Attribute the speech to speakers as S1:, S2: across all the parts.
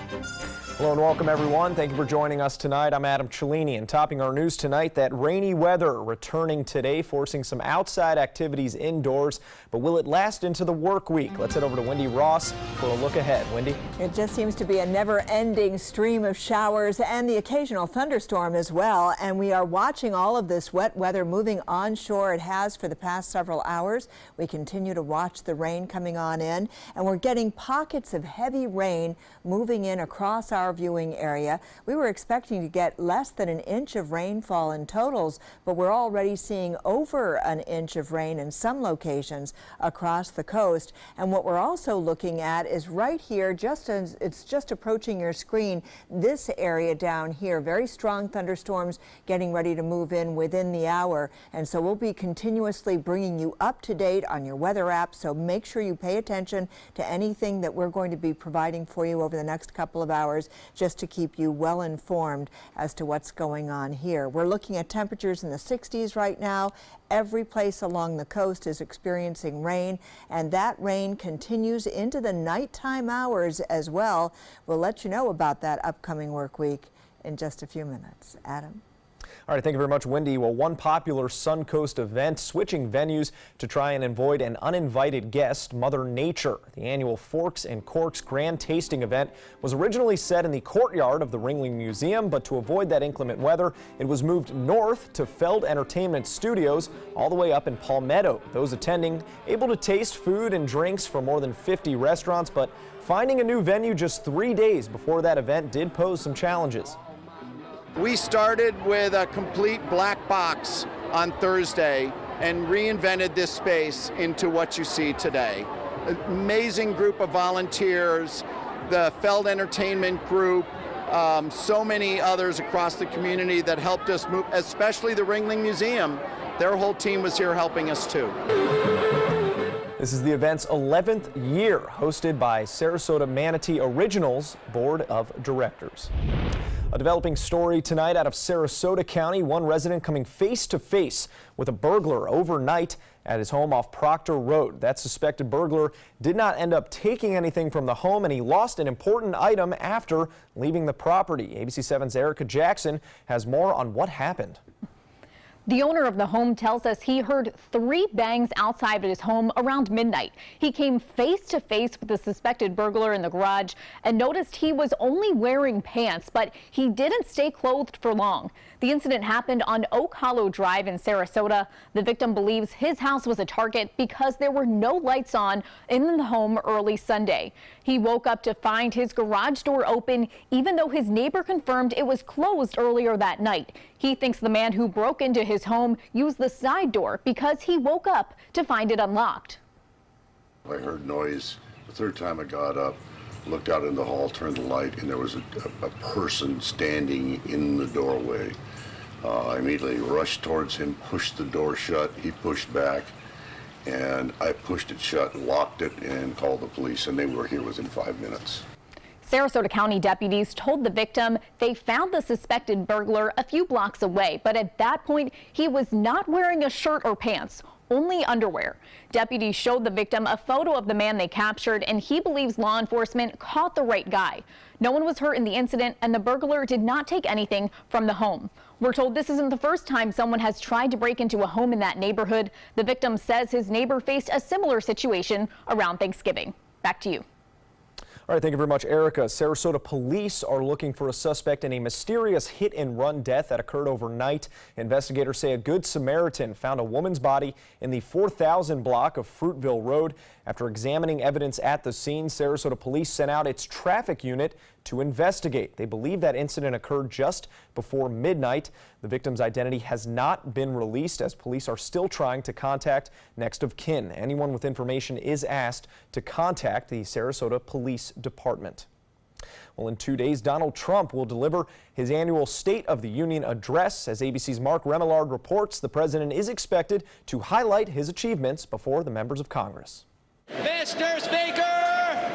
S1: Hello and welcome everyone. Thank you for joining us tonight. I'm Adam Cellini, and topping our news tonight, that rainy weather returning today, forcing some outside activities indoors. But will it last into the work week? Let's head over to Wendy Ross for a look ahead. Wendy?
S2: It just seems to be a never-ending stream of showers and the occasional thunderstorm as well. And we are watching all of this wet weather moving onshore. It has for the past several hours. We continue to watch the rain coming on in, and we're getting pockets of heavy rain moving in across our viewing area. We were expecting to get less than an inch of rainfall in totals, but we're already seeing over an inch of rain in some locations across the coast. And what we're also looking at is right here, just as it's just approaching your screen, this area down here, very strong thunderstorms getting ready to move in within the hour. And so we'll be continuously bringing you up to date on your weather app. So make sure you pay attention to anything that we're going to be providing for you over the next couple of hours, just to keep you well informed as to what's going on here. We're looking at temperatures in the 60s right now. Every place along the coast is experiencing rain, and that rain continues into the nighttime hours as well. We'll let you know about that upcoming work week in just a few minutes. Adam?
S1: All right, thank you very much, Wendy. Well, one popular Suncoast event switching venues to try and avoid an uninvited guest, Mother Nature. The annual Forks and Corks Grand Tasting event was originally set in the courtyard of the Ringling Museum, but to avoid that inclement weather, it was moved north to Feld Entertainment Studios, all the way up in Palmetto. Those attending able to taste food and drinks from more than 50 restaurants, but finding a new venue just 3 days before that event did pose some challenges.
S3: We started with a complete black box on Thursday and reinvented this space into what you see today. An amazing group of volunteers, the Feld Entertainment Group, so many others across the community that helped us move, especially the Ringling Museum. Their whole team was here helping us too.
S1: This is the event's 11th year, hosted by Sarasota Manatee Originals Board of Directors. A developing story tonight out of Sarasota County. One resident coming face to face with a burglar overnight at his home off Proctor Road. That suspected burglar did not end up taking anything from the home, and he lost an important item after leaving the property. ABC 7's Erica Jackson has more on what happened.
S4: The owner of the home tells us he heard 3 bangs outside of his home around midnight. He came face to face with the suspected burglar in the garage and noticed he was only wearing pants, but he didn't stay clothed for long. The incident happened on Oak Hollow Drive in Sarasota. The victim believes his house was a target because there were no lights on in the home early Sunday. He woke up to find his garage door open, even though his neighbor confirmed it was closed earlier that night. He thinks the man who broke into his home used the side door because he woke up to find it unlocked.
S5: I heard noise. The third time I got up, looked out in the hall, turned the light, and there was a person standing in the doorway. I immediately rushed towards him, pushed the door shut. He pushed back, and I pushed it shut, locked it, and called the police, and they were here within 5 minutes.
S4: Sarasota County deputies told the victim they found the suspected burglar a few blocks away, but at that point, he was not wearing a shirt or pants, only underwear. Deputies showed the victim a photo of the man they captured, and he believes law enforcement caught the right guy. No one was hurt in the incident, and the burglar did not take anything from the home. We're told this isn't the first time someone has tried to break into a home in that neighborhood. The victim says his neighbor faced a similar situation around Thanksgiving. Back to you.
S1: All right, thank you very much, Erica. Sarasota police are looking for a suspect in a mysterious hit-and-run death that occurred overnight. Investigators say a Good Samaritan found a woman's body in the 4000 block of Fruitville Road. After examining evidence at the scene, Sarasota police sent out its traffic unit to investigate. They believe that incident occurred just before midnight. The victim's identity has not been released, as police are still trying to contact next of kin. Anyone with information is asked to contact the Sarasota Police Department. Well, in 2 days, Donald Trump will deliver his annual State of the Union address. As ABC's Mark Remillard reports, the president is expected to highlight his achievements before the members of Congress.
S6: Mr. Speaker,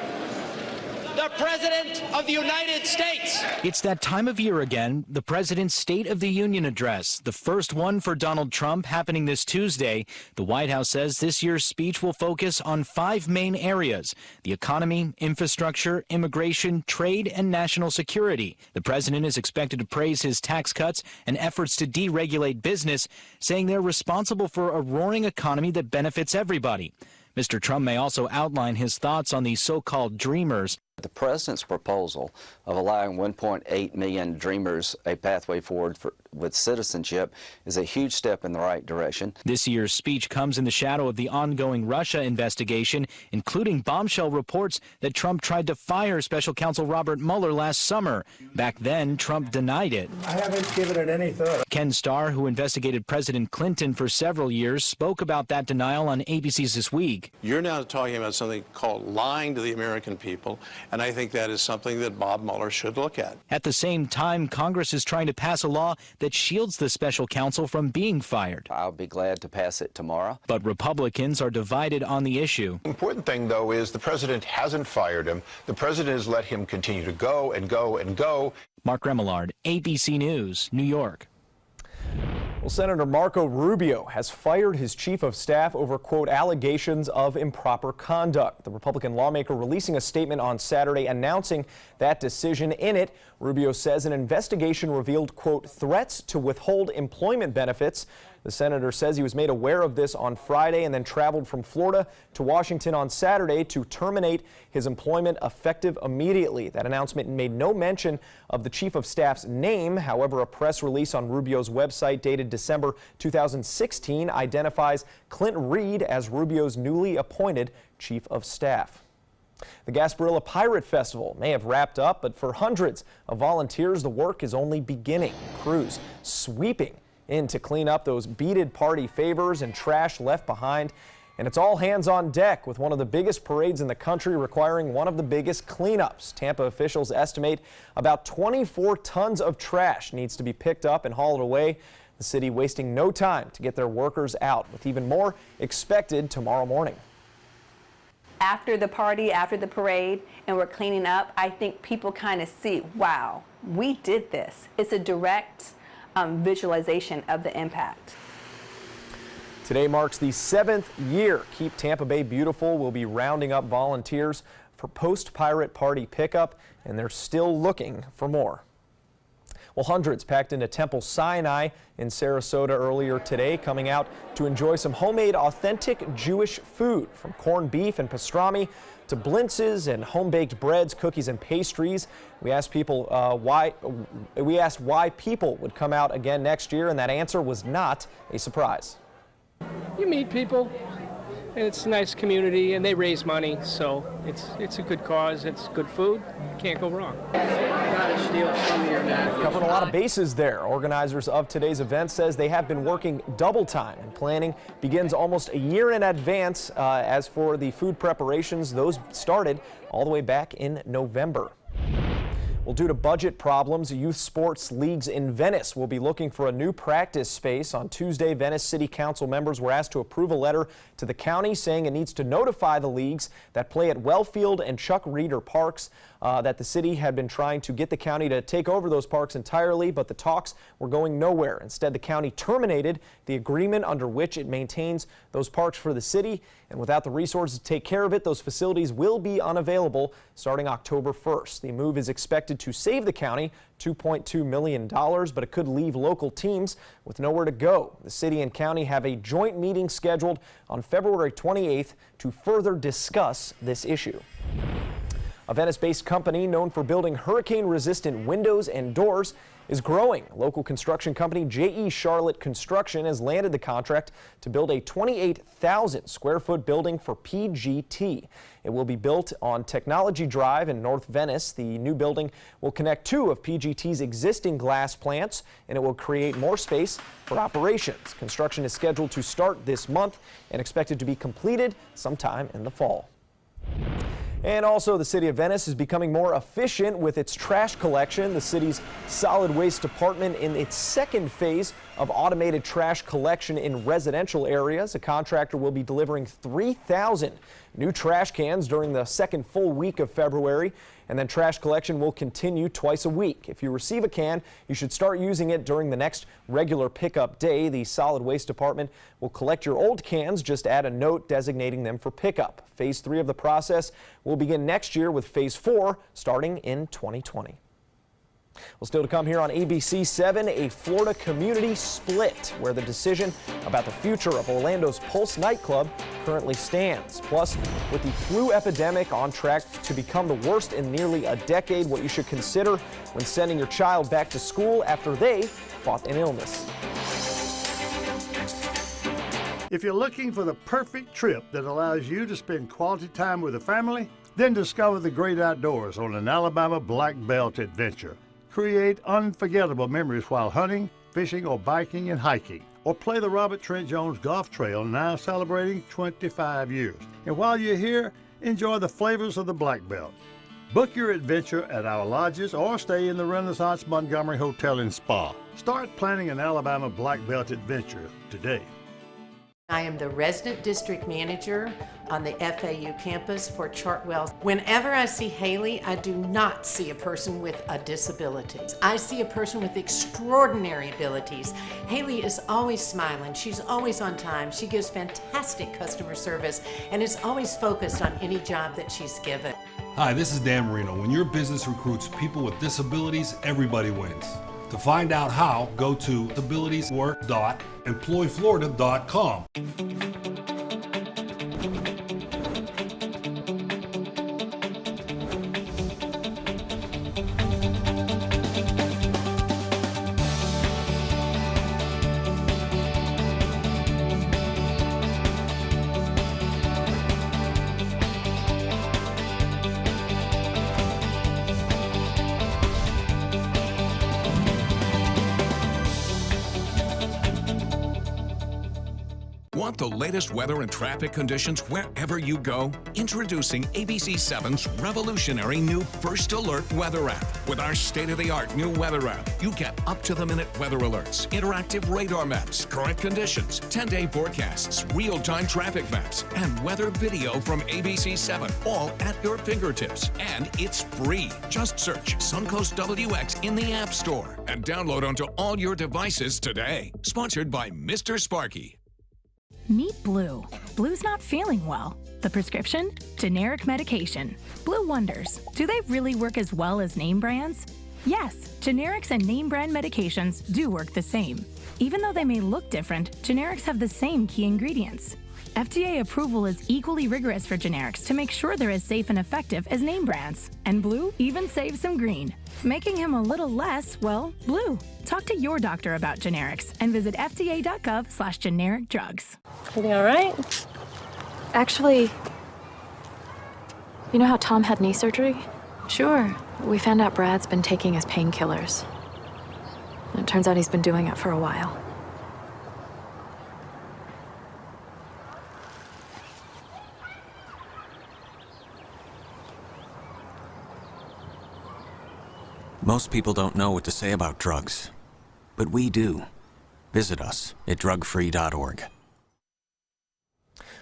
S6: the President of the United States.
S7: It's that time of year again, the President's State of the Union address, the first one for Donald Trump, happening this Tuesday. The White House says this year's speech will focus on 5 main areas: the economy, infrastructure, immigration, trade, and national security. The president is expected to praise his tax cuts and efforts to deregulate business, saying they're responsible for a roaring economy that benefits everybody. Mr. Trump may also outline his thoughts on these so-called dreamers.
S8: The president's proposal of allowing 1.8 million dreamers a pathway forward with citizenship is a huge step in the right direction.
S7: This year's speech comes in the shadow of the ongoing Russia investigation, including bombshell reports that Trump tried to fire Special Counsel Robert Mueller last summer. Back then, Trump denied it.
S9: I haven't given it any thought.
S7: Ken Starr, who investigated President Clinton for several years, spoke about that denial on ABC's This Week.
S10: You're now talking about something called lying to the American people, and I think that is something that Bob Mueller should look at.
S7: At the same time, Congress is trying to pass a law that shields the special counsel from being fired.
S8: I'll be glad to pass it tomorrow.
S7: But Republicans are divided on the issue.
S11: The important thing, though, is the president hasn't fired him. The president has let him continue to go and go and go.
S7: Mark Remillard, ABC News, New York.
S1: Well, Senator Marco Rubio has fired his chief of staff over, quote, allegations of improper conduct. The Republican lawmaker releasing a statement on Saturday announcing that decision. In it, Rubio says an investigation revealed, quote, threats to withhold employment benefits. The senator says he was made aware of this on Friday and then traveled from Florida to Washington on Saturday to terminate his employment effective immediately. That announcement made no mention of the chief of staff's name. However, a press release on Rubio's website dated December 2016 identifies Clint Reed as Rubio's newly appointed chief of staff. The Gasparilla Pirate Festival may have wrapped up, but for hundreds of volunteers, the work is only beginning. Crews sweeping in to clean up those beaded party favors and trash left behind. And it's all hands on deck, with one of the biggest parades in the country requiring one of the biggest cleanups. Tampa officials estimate about 24 tons of trash needs to be picked up and hauled away. The city wasting no time to get their workers out, with even more expected tomorrow morning.
S12: After the party, after the parade, and we're cleaning up, I think people kind of see, wow, we did this. It's a direct visualization of the impact.
S1: Today marks the 7th year Keep Tampa Bay Beautiful will be rounding up volunteers for post-pirate party pickup, and they're still looking for more. Well, hundreds packed into Temple Sinai in Sarasota earlier today, coming out to enjoy some homemade, authentic Jewish food, from corned beef and pastrami to blintzes and home-baked breads, cookies, and pastries. We asked why people would come out again next year, and that answer was not a surprise.
S13: You meet people, and it's a nice community, and they raise money, so it's a good cause. It's good food. Can't go wrong.
S1: Covering a lot of bases there. Organizers of today's event says they have been working double time, and planning begins almost a year in advance. As for the food preparations, those started all the way back in November. Well, due to budget problems, youth sports leagues in Venice will be looking for a new practice space. On Tuesday, Venice City Council members were asked to approve a letter to the county saying it needs to notify the leagues that play at Wellfield and Chuck Reeder parks that the city had been trying to get the county to take over those parks entirely, but the talks were going nowhere. Instead, the county terminated the agreement under which it maintains those parks for the city, and without the resources to take care of it, those facilities will be unavailable starting October 1st. The move is expected to save the county $2.2 million, but it could leave local teams with nowhere to go. The city and county have a joint meeting scheduled on February 28th to further discuss this issue. A Venice-based company known for building hurricane-resistant windows and doors is growing. Local construction company J.E. Charlotte Construction has landed the contract to build a 28,000 square foot building for PGT. It will be built on Technology Drive in North Venice. The new building will connect 2 of PGT's existing glass plants, and it will create more space for operations. Construction is scheduled to start this month and expected to be completed sometime in the fall. And also, the city of Venice is becoming more efficient with its trash collection. The city's solid waste department in its second phase of automated trash collection in residential areas. A contractor will be delivering 3,000 new trash cans during the second full week of February. And then trash collection will continue twice a week. If you receive a can, you should start using it during the next regular pickup day. The solid waste department will collect your old cans. Just add a note designating them for pickup. Phase 3 of the process will begin next year, with Phase 4 starting in 2020. Well, still to come here on ABC 7, a Florida community split where the decision about the future of Orlando's Pulse nightclub currently stands. Plus, with the flu epidemic on track to become the worst in nearly a decade, what you should consider when sending your child back to school after they fought an illness.
S9: If you're looking for the perfect trip that allows you to spend quality time with the family, then discover the great outdoors on an Alabama Black Belt adventure. Create unforgettable memories while hunting, fishing, or biking and hiking. Or play the Robert Trent Jones Golf Trail, now celebrating 25 years. And while you're here, enjoy the flavors of the Black Belt. Book your adventure at our lodges or stay in the Renaissance Montgomery Hotel and Spa. Start planning an Alabama Black Belt adventure today.
S14: I am the resident district manager on the FAU campus for Chartwell. Whenever I see Haley, I do not see a person with a disability. I see a person with extraordinary abilities. Haley is always smiling. She's always on time. She gives fantastic customer service and is always focused on any job that she's given.
S15: Hi, this is Dan Marino. When your business recruits people with disabilities, everybody wins. To find out how, go to abilitieswork.employflorida.com.
S16: Want the latest weather and traffic conditions wherever you go? Introducing ABC 7's revolutionary new First Alert weather app. With our state-of-the-art new weather app, you get up-to-the-minute weather alerts, interactive radar maps, current conditions, 10-day forecasts, real-time traffic maps, and weather video from ABC 7, all at your fingertips. And it's free. Just search Suncoast WX in the App Store and download onto all your devices today. Sponsored by Mr. Sparky.
S17: Meet Blue. Blue's not feeling well. The prescription? Generic medication. Blue wonders, do they really work as well as name brands? Yes, generics and name brand medications do work the same. Even though they may look different, generics have the same key ingredients. FDA approval is equally rigorous for generics to make sure they're as safe and effective as name brands. And Blue even saves some green, making him a little less, well, blue. Talk to your doctor about generics and visit fda.gov/generic drugs.
S18: Everything all right?
S19: Actually, you know how Tom had knee surgery?
S18: Sure.
S19: We found out Brad's been taking his painkillers. And it turns out he's been doing it for a while.
S20: Most people don't know what to say about drugs, but we do. Visit us at drugfree.org.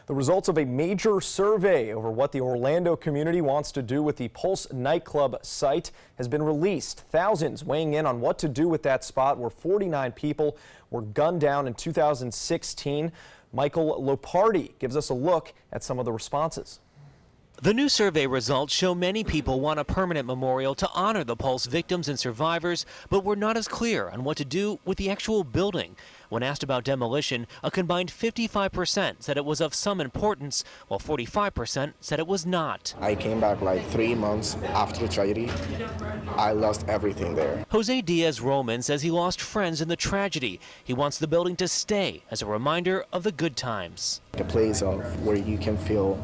S1: The results of a major survey over what the Orlando community wants to do with the Pulse nightclub site has been released. Thousands weighing in on what to do with that spot where 49 people were gunned down in 2016. Michael Lopardi gives us a look at some of the responses.
S21: The new survey results show many people want a permanent memorial to honor the Pulse victims and survivors, but were not as clear on what to do with the actual building. When asked about demolition, a combined 55% said it was of some importance, while 45% said it was not.
S22: I came back like 3 months after the tragedy. I lost everything there.
S21: Jose Diaz-Roman says he lost friends in the tragedy. He wants the building to stay as a reminder of the good times.
S22: A place of where you can feel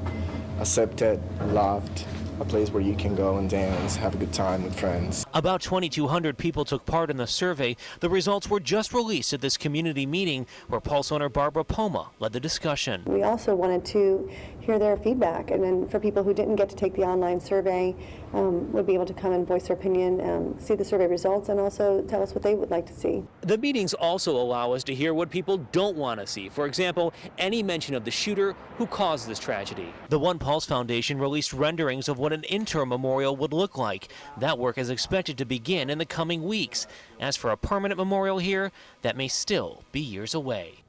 S22: accepted, loved, a place where you can go and dance, have a good time with friends.
S21: About 2,200 people took part in the survey. The results were just released at this community meeting where Pulse owner Barbara Poma led the discussion.
S23: We also wanted to
S2: hear their feedback, and then for people who didn't get to take the online survey, would be able to come and voice their opinion, see the survey results, and also tell us what they would like to see.
S21: The meetings also allow us to hear what people don't want to see. For example, any mention of the shooter who caused this tragedy. The One Pulse Foundation released renderings of what an interim memorial would look like. That work is expected to begin in the coming weeks. As for a permanent memorial here, that may still be years away.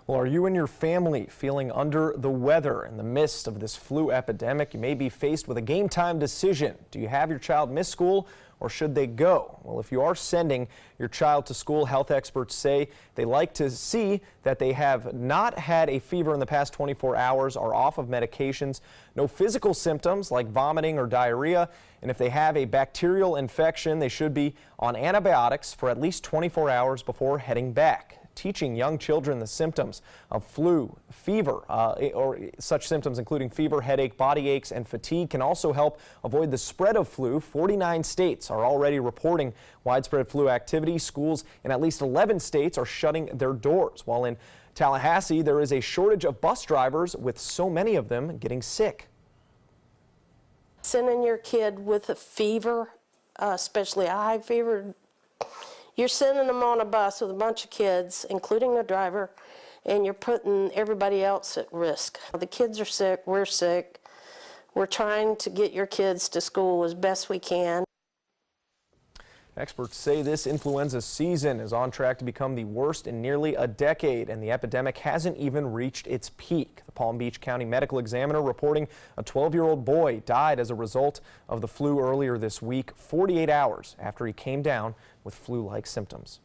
S1: Well, are you and your family feeling under the weather in the midst of this flu epidemic? You may be faced with a game time decision. Do you have your child miss school, or should they go? Well, if you are sending your child to school, health experts say they like to see that they have not had a fever in the past 24 hours, are off of medications, no physical symptoms like vomiting or diarrhea, and if they have a bacterial infection, they should be on antibiotics for at least 24 hours before heading back. Teaching young children the symptoms of flu, fever, or such symptoms including fever, headache, body aches, and fatigue can also help avoid the spread of flu. 49 states are already reporting widespread flu activity. Schools in at least 11 states are shutting their doors, while in Tallahassee there is a shortage of bus drivers, with so many of them getting sick.
S3: Sending your kid with a fever, especially a high fever, you're sending them on a bus with a bunch of kids, including the driver, and you're putting everybody else at risk. The kids are sick, we're sick. We're trying to get your kids to school as best we can.
S1: Experts say this influenza season is on track to become the worst in nearly a decade, and the epidemic hasn't even reached its peak. The Palm Beach County Medical Examiner reporting a 12-year-old boy died as a result of the flu earlier this week, 48 hours after he came down with flu-like symptoms.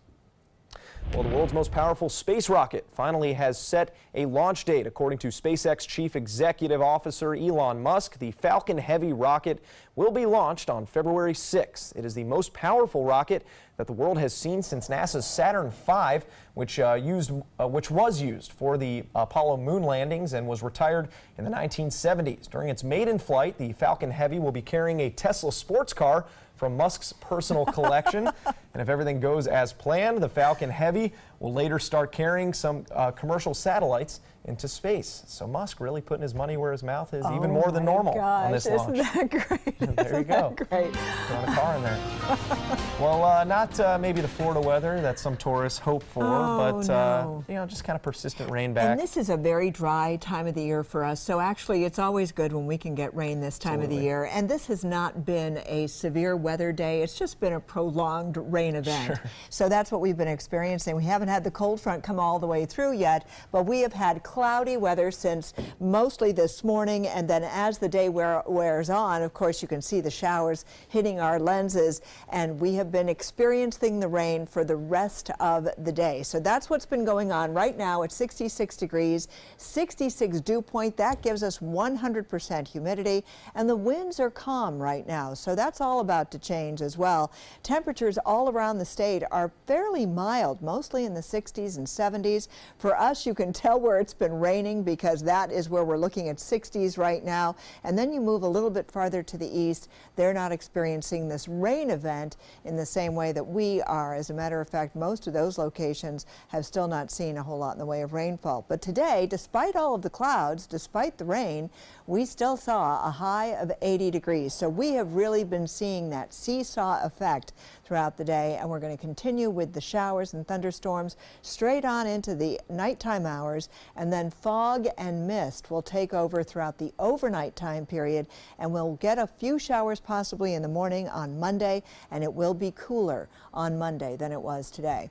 S1: Well, the world's most powerful space rocket finally has set a launch date. According to SpaceX Chief Executive Officer Elon Musk, the Falcon Heavy rocket will be launched on February 6th. It is the most powerful rocket that the world has seen since NASA's Saturn V, which was used for the Apollo moon landings and was retired in the 1970s. During its maiden flight, the Falcon Heavy will be carrying a Tesla sports car from Musk's personal collection. And if everything goes as planned, the Falcon Heavy will later start carrying some commercial satellites into space. So Musk really putting his money where his mouth is, even more than normal on this launch.
S23: Isn't that great?
S1: There you go.
S23: Great.
S1: Throwing a car in there. Well, not maybe the Florida weather that some tourists hope for, but you know, just kind of persistent rain back.
S23: And this is a very dry time of the year for us, so actually it's always good when we can get rain this time of the year. And this has not been a severe weather day, it's just been a prolonged rain event.
S1: Sure.
S23: So that's what we've been experiencing. We haven't had the cold front come all the way through yet, but we have had cloudy weather since mostly this morning, and then as the day wears on, of course, you can see the showers hitting our lenses, and we have been experiencing the rain for the rest of the day. So that's what's been going on. Right now it's 66 degrees, 66 dew point. That gives us 100% humidity, and the winds are calm right now, so that's all about to change as well. Temperatures all around the state are fairly mild, mostly in the 60s and 70s. For us, you can tell where it's been raining because that is where we're looking at 60s right now. And then you move a little bit farther to the east, they're not experiencing this rain event in the same way that we are. As a matter of fact, most of those locations have still not seen a whole lot in the way of rainfall. But today, despite all of the clouds, despite the rain, we still saw a high of 80 degrees. So we have really been seeing that seesaw effect throughout the day, and we're going to continue with the showers and thunderstorms straight on into the nighttime hours, and then fog and mist will take over throughout the overnight time period, and we'll get a few showers possibly in the morning on Monday, and it will be cooler on Monday than it was today.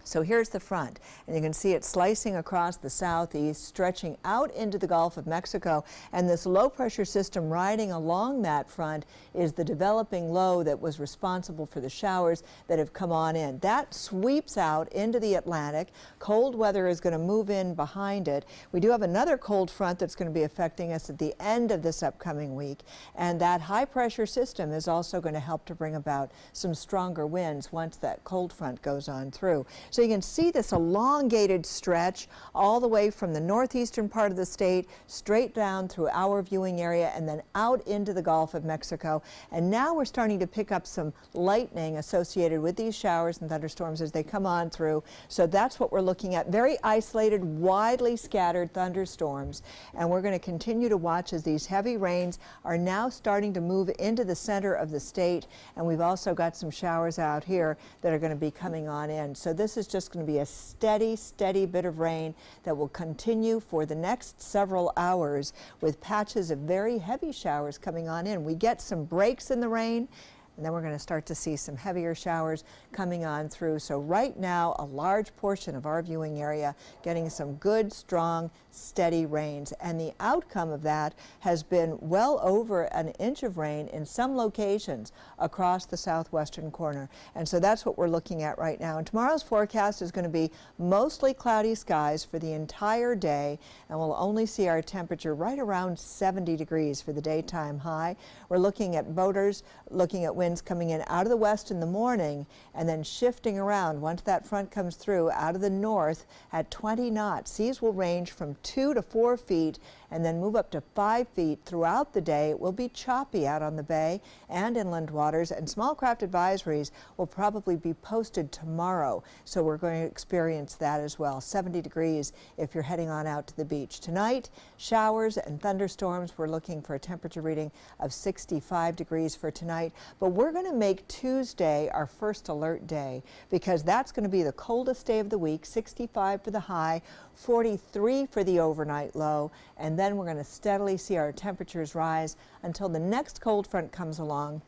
S23: So here's the front, and you can see it slicing across the southeast, stretching out into the Gulf of Mexico, and this low pressure system riding along that front is the developing low that was responsible for the showers that have come on in. That sweeps out into the Atlantic. Cold weather is going to move in behind it. We do have another cold front that's going to be affecting us at the end of this upcoming week, and that high pressure system is also going to help to bring about some stronger winds once that cold front goes on through. So you can see this elongated stretch all the way from the northeastern part of the state straight down through our viewing area and then out into the Gulf of Mexico. And now we're starting to pick up some lightning associated with these showers and thunderstorms as they come on through. So that's what we're looking at. Very isolated, widely scattered thunderstorms. And we're going to continue to watch as these heavy rains are now starting to move into the center of the state. And we've also got some showers out here that are going to be coming on in. So this is just going to be a steady, steady bit of rain that will continue for the next several hours with patches of very heavy showers coming on in. We get some breaks in the rain, and then we're going to start to see some heavier showers coming on through. So right now, a large portion of our viewing area getting some good, strong, steady rains. And the outcome of that has been well over an inch of rain in some locations across the southwestern corner. And so that's what we're looking at right now. And tomorrow's forecast is going to be mostly cloudy skies for the entire day, and we'll only see our temperature right around 70 degrees for the daytime high. We're looking at boaters, looking at winds coming in out of the west in the morning and then shifting around once that front comes through out of the north at 20 knots. Seas will range from 2 to 4 feet and then move up to 5 feet throughout the day. It will be choppy out on the bay and inland waters, and small craft advisories will probably be posted tomorrow. So we're going to experience that as well. 70 degrees if you're heading on out to the beach. Tonight, showers and thunderstorms. We're looking for a temperature reading of 65 degrees for tonight. But we're going to make Tuesday our first alert day because that's going to be the coldest day of the week. 65 for the high, 43 for the overnight low, and then we're going to steadily see our temperatures rise until the next cold front comes along.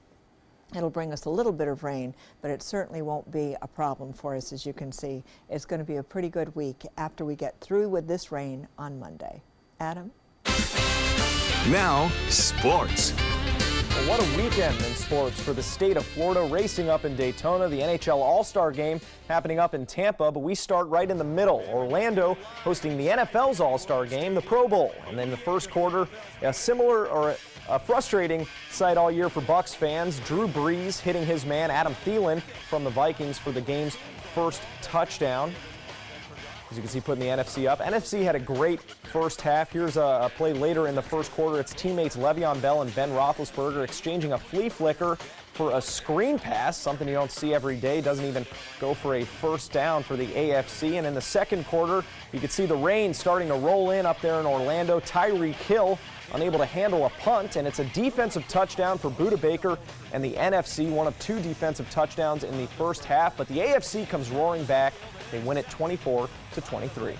S23: It'll bring us a little bit of rain, but it certainly won't be a problem for us. As you can see, it's going to be a pretty good week after we get through with this rain on Monday. Adam?
S16: Now, sports.
S1: Well, what a weekend in sports for the state of Florida. Racing up in Daytona, the NHL All-Star Game happening up in Tampa, but we start right in the middle. Orlando hosting the NFL's All-Star Game, the Pro Bowl. And then the first quarter, a similar or a frustrating sight all year for Bucs fans. Drew Brees hitting his man Adam Thielen from the Vikings for the game's first touchdown. As you can see, putting the NFC up. NFC had a great first half. Here's a play later in the first quarter. It's teammates Le'Veon Bell and Ben Roethlisberger exchanging a flea flicker for a screen pass, something you don't see every day. Doesn't even go for a first down for the AFC. And in the second quarter, you could see the rain starting to roll in up there in Orlando. Tyreek Hill unable to handle a punt, and it's a defensive touchdown for Budda Baker and the NFC, one of 2 defensive touchdowns in the first half. But the AFC comes roaring back. They win it 24-23.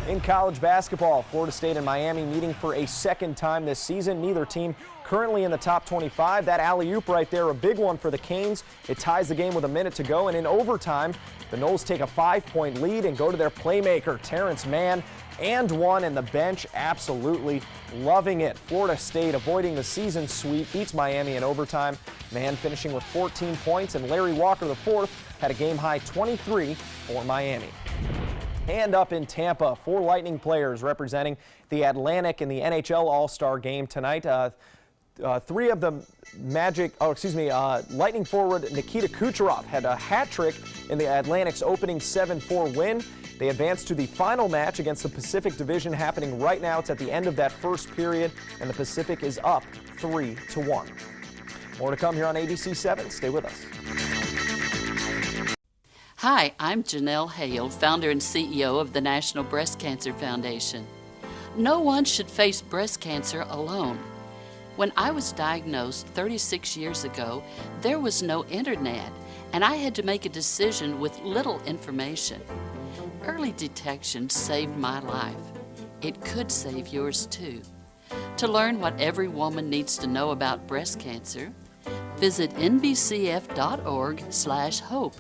S1: In college basketball, Florida State and Miami meeting for a second time this season. Neither team currently in the top 25. That alley-oop right there, a big one for the Canes. It ties the game with a minute to go, and in overtime, the Noles take a 5-point lead and go to their playmaker, Terrence Mann, and one, and the bench absolutely loving it. Florida State avoiding the season sweep, beats Miami in overtime. Mann finishing with 14 points, and Larry Walker IV had a game-high 23 for Miami. And up in Tampa, 4 Lightning players representing the Atlantic in the NHL All-Star Game tonight. 3 of the Lightning forward Nikita Kucherov had a hat trick in the Atlantic's opening 7-4 win. They advanced to the final match against the Pacific Division happening right now. It's at the end of that first period, and the Pacific is up 3-1. More to come here on ABC 7. Stay with us.
S4: Hi, I'm Janelle Hale, founder and CEO of the National Breast Cancer Foundation. No one should face breast cancer alone. When I was diagnosed 36 years ago, there was no internet, and I had to make a decision with little information. Early detection saved my life. It could save yours too. To learn what every woman needs to know about breast cancer, visit nbcf.org/hope.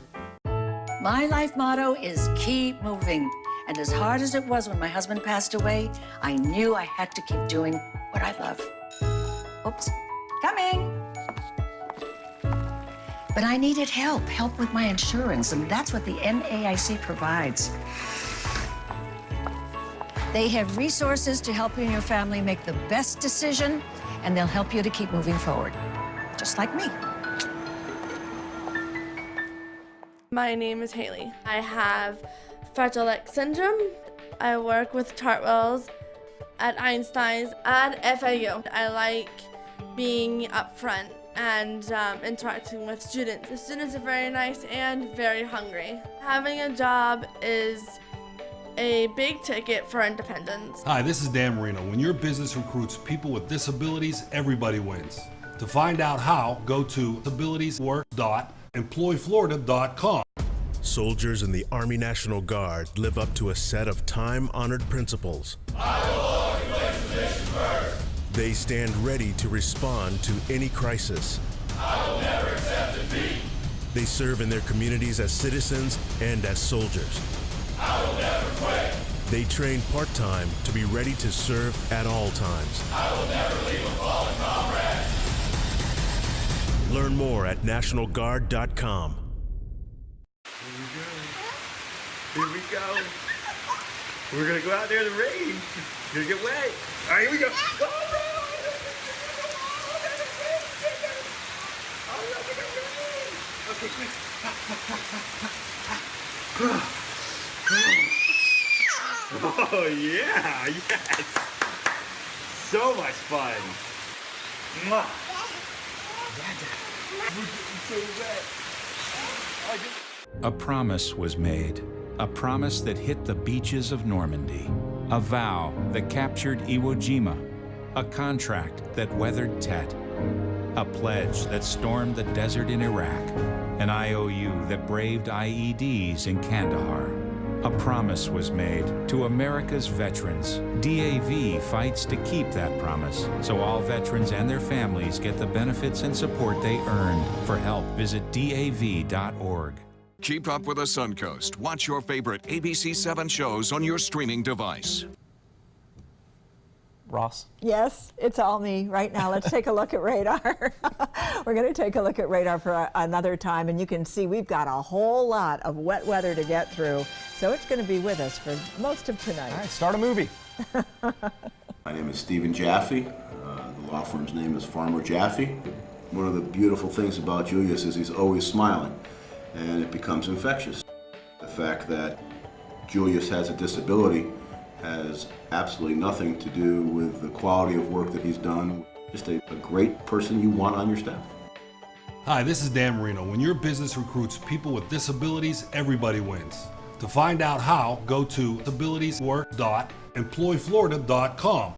S5: My life motto is keep moving. And as hard as it was when my husband passed away, I knew I had to keep doing what I love. Oops, coming. But I needed help with my insurance, and that's what the NAIC provides. They have resources to help you and your family make the best decision, and they'll help you to keep moving forward, just like me.
S6: My name is Haley. I have Fragile X syndrome. I work with Chartwells at Einstein's at FAU. I like being up front and interacting with students. The students are very nice and very hungry. Having a job is a big ticket for independence.
S15: Hi, this is Dan Marino. When your business recruits people with disabilities, everybody wins. To find out how, go to disabilitieswork.employflorida.com.
S8: Soldiers in the Army National Guard live up to a set of time-honored principles.
S10: I will always place the mission first.
S8: They stand ready to respond to any crisis.
S10: I will never accept defeat.
S8: They serve in their communities as citizens and as soldiers.
S10: I will never quit.
S8: They train part-time to be ready to serve at all times.
S10: I will never leave a fallen comrade.
S8: Learn more at nationalguard.com.
S24: Here we go. We're gonna go out there in the rain. You're gonna get wet. All right, here we go. Go, okay, quick. Oh yeah, yes. So much fun. Mwah. We're getting so wet.
S25: A promise was made. A promise that hit the beaches of Normandy. A vow that captured Iwo Jima. A contract that weathered Tet. A pledge that stormed the desert in Iraq. An IOU that braved IEDs in Kandahar. A promise was made to America's veterans. DAV fights to keep that promise, so all veterans and their families get the benefits and support they earned. For help, visit DAV.org.
S16: Keep up with the Suncoast. Watch your favorite ABC7 shows on your streaming device.
S1: Ross?
S23: Yes, it's all me. Right now, let's take a look at radar. We're going to take a look at radar for another time, and you can see we've got a whole lot of wet weather to get through, so it's going to be with us for most of tonight.
S1: All right, start a movie.
S26: My name is Stephen Jaffe. The law firm's name is Farmer Jaffe. One of the beautiful things about Julius is he's always smiling, and it becomes infectious. The fact that Julius has a disability has absolutely nothing to do with the quality of work that he's done. Just a great person you want on your staff.
S15: Hi, this is Dan Marino. When your business recruits people with disabilities, everybody wins. To find out how, go to disabilitieswork.employflorida.com.